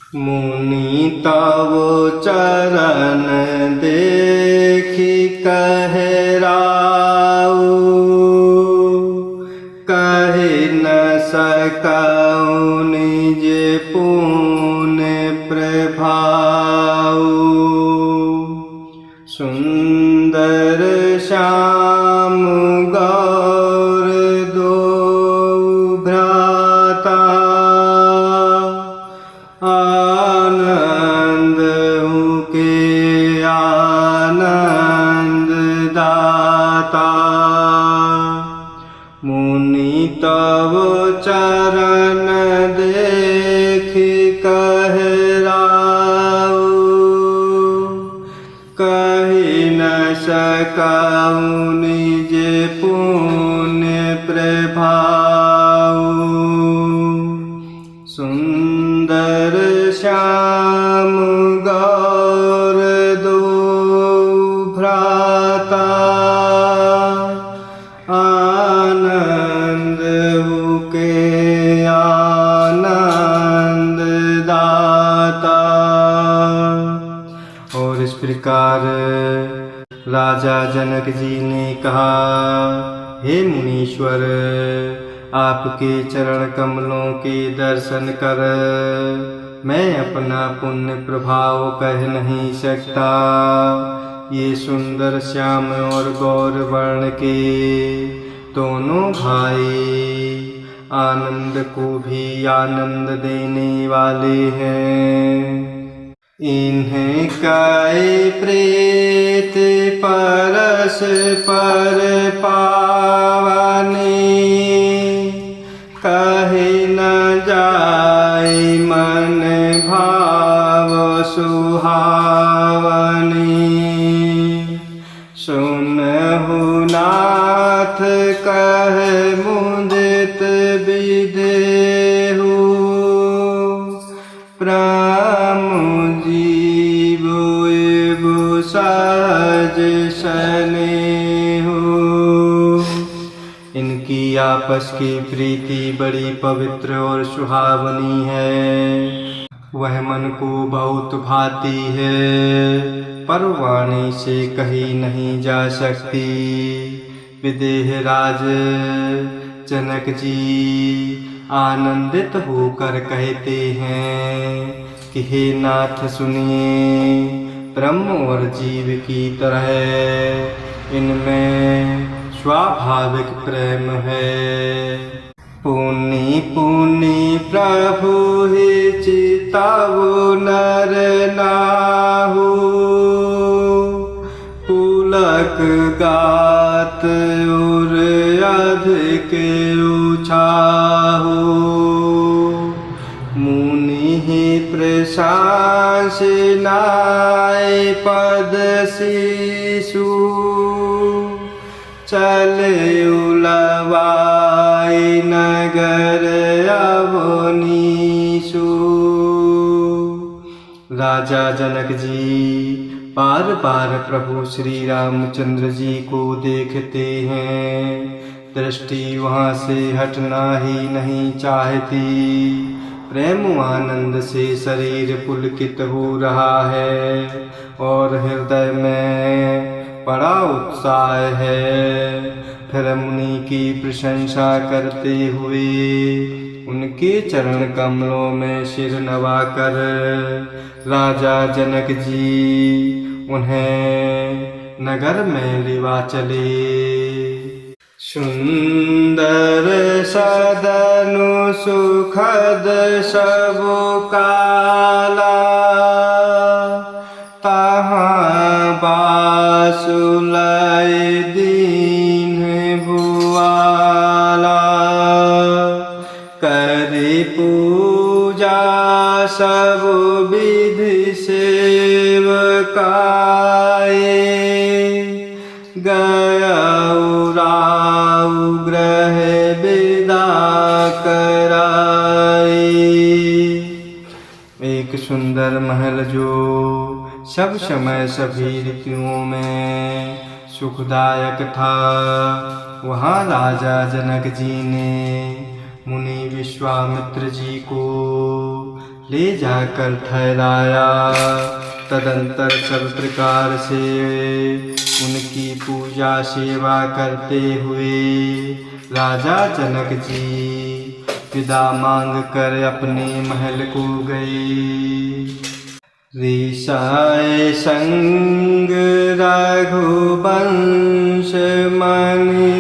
मुनि तव चरण देखि कहे राउ, कहि न सकौ निज पुण्य प्रभाउ। सुंदर श्याम गौर दो भ्राता, आनंद के आनंद दाता। मुनि तव चरण देखि कहे राउ, कहि न सकौ निज पुण्य प्रभाउ। सुंदर श्याम गौर दो भ्राता, आनंद के आनंद दाता। और इस प्रकार राजा जनक जी ने कहा, हे मुनीश्वर, आपके चरण कमलों के दर्शन कर मैं अपना पुण्य प्रभाव कह नहीं सकता। ये सुंदर श्याम और गौर वर्ण के दोनों भाई आनंद को भी आनंद देने वाले हैं। इन्हें काय प्रेत परस पर पावने, कहे न जाय मन भाव सुहावनी। सुनहु नाथ कहे मुदित विदेहु, सहज स्नेहु। इनकी आपस की प्रीति बड़ी पवित्र और सुहावनी है। वह मन को बहुत भाती है, पर वाणी से कही नहीं जा सकती। विदेह राज जनक जी आनंदित होकर कहते हैं कि हे नाथ सुनिए, ब्रह्म और जीव की तरह इनमें स्वाभाविक प्रेम है। पुनि पुनि प्रभु ही चितवु नर नाहु, पुलक गात उर अधिक उछाहु। मुनि प्रशांस नाय पद शिशु, चले उलवाई नगर अवनीशु। राजा जनक जी बार बार प्रभु श्री रामचंद्र जी को देखते हैं। दृष्टि वहाँ से हटना ही नहीं चाहती। प्रेम आनंद से शरीर पुलकित हो रहा है और हृदय में बड़ा उत्साह है। फिर मुनि की प्रशंसा करते हुए उनके चरण कमलों में सिर नवाकर राजा जनक जी उन्हें नगर में लेवा चले। सुंदर सदनु सुखद सब काला, तहाँ बासुलय दीन भुआला। करि पूजा सब विधि सेवकाए, गया ग्रह विदा कराई। एक सुंदर महल जो सब समय सभी ऋतुओं में सुखदायक था, वहाँ राजा जनक जी ने मुनि विश्वामित्र जी को ले जाकर ठहराया। तदंतर सब प्रकार से उनकी पूजा सेवा करते हुए राजा जनक जी विदा मांग कर अपने महल को गए। ऋषाय संग रघुवंश मणि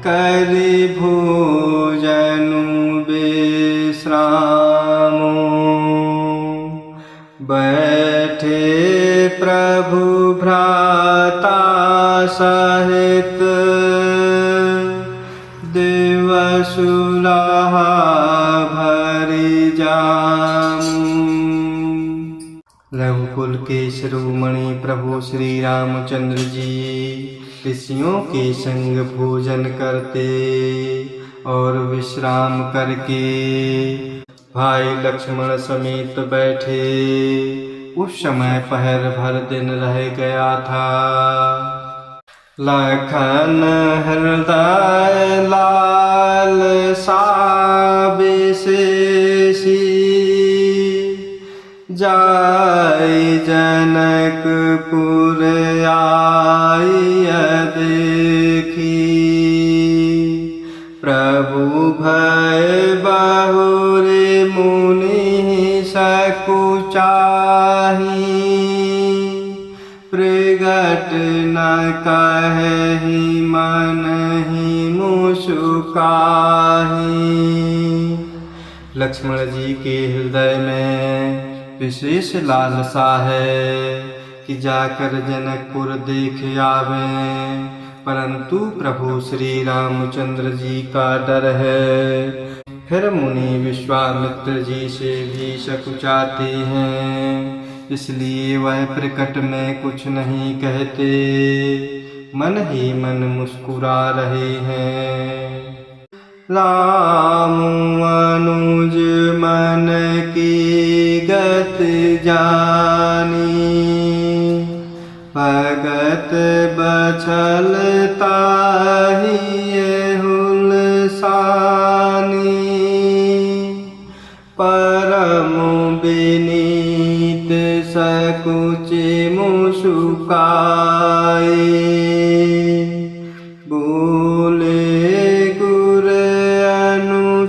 कर भोजनु विश्रामो बैठे प्रभु भ्राता सहित दिवसुलाहा भरि जामु। रघुकुल के शिरोमणि प्रभु श्री रामचंद्र जी ऋषियों के संग भोजन करते और विश्राम करके भाई लक्ष्मण समेत बैठे। उस समय पहर भर दिन रह गया था। लखन हृदय लाल सा विशेषी जाय जनकपुर आय देखी। प्रभु भय बहुरे मुनि सकुचाही प्रगट न कहि मन ही मुस्काही। लक्ष्मण जी के हृदय में विशेष लालसा है कि जाकर जनकपुर देख आवें, परंतु प्रभु श्री रामचंद्र जी का डर है। फिर मुनि विश्वामित्र जी से भी सकुचाते हैं, इसलिए वह प्रकट में कुछ नहीं कहते, मन ही मन मुस्कुरा रहे हैं। राम अनुज मन की गत जानी भगत बछलता ही हुलसानी। परम विनीत सकुच मुस्काए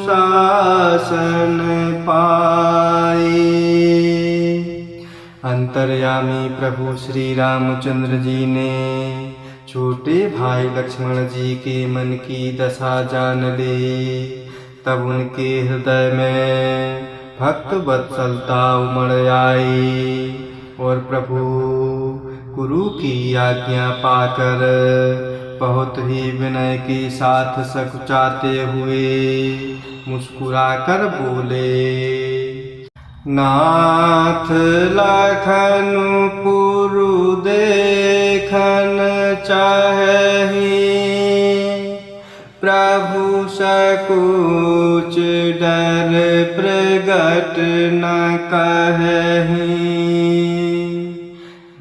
शासन पाए। अंतर्यामी प्रभु श्री रामचंद्र जी ने छोटे भाई लक्ष्मण जी के मन की दशा जान ली। तब उनके हृदय में भक्त वत्सलता उमड़ आई और प्रभु गुरु की आज्ञा पाकर बहुत ही विनय के साथ सकुचाते हुए मुस्कुराकर बोले। नाथ लखन पुरु देखन चाहि प्रभु सकुच डर प्रगट न कहि।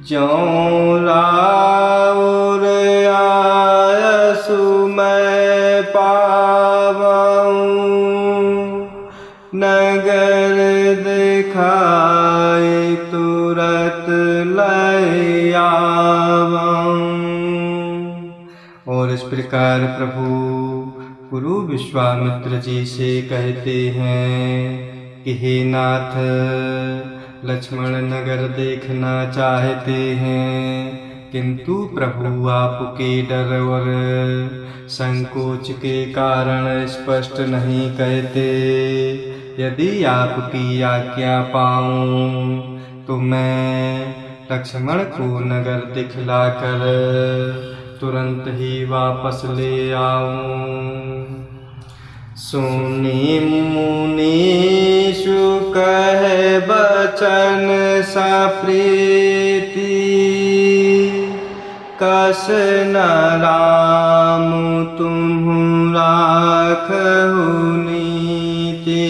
ज्यों राउर आयसु मैं पावऊं नगर दिखाई तुरत लय आवऊं। और इस प्रकार प्रभु गुरु विश्वामित्र जी से कहते हैं कि हे नाथ, लक्ष्मण नगर देखना चाहते हैं, किंतु प्रभु आपके डर और संकोच के कारण स्पष्ट नहीं कहते। यदि आपकी आज्ञा पाऊं तो मैं लक्ष्मण को नगर दिखलाकर तुरंत ही वापस ले आऊं। सुनी मुनीषु कहे बचन सप्रीति कस न राम तुम राखहु नीति।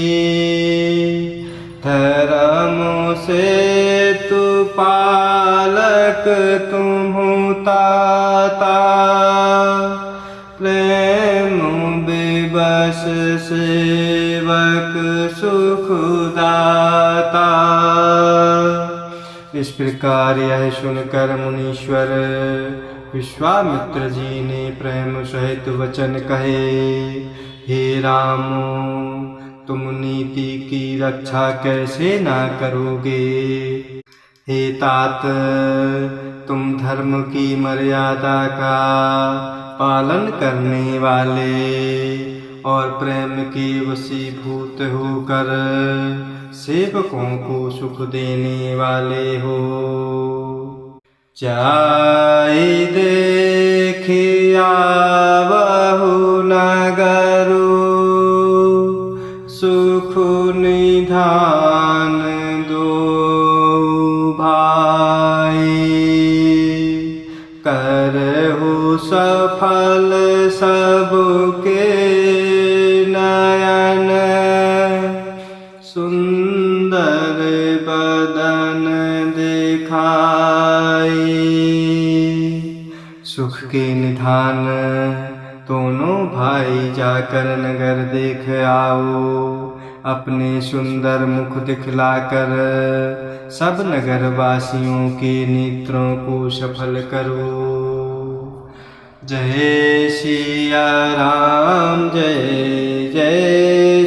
धर्म से तु पालक तुम ताता प्रेम विवश सेवक सुख इस प्रकार यह सुनकर मुनीश्वर विश्वामित्र जी ने प्रेम सहित वचन कहे। हे राम, तुम नीति की रक्षा कैसे ना करोगे। हे तात, तुम धर्म की मर्यादा का पालन करने वाले और प्रेम के वशीभूत होकर सेवकों को सुख देने वाले हो। चाहे देखिया बहु नगरो सुख निधान दो भाई। करहु सफल सबके नयन सुंदर बदन दिखाई। सुख के निधान दोनों भाई जाकर नगर देख आओ। अपने सुंदर मुख दिखलाकर सब नगर वासियों के नेत्रों को सफल करो। जय सिया राम, जय जय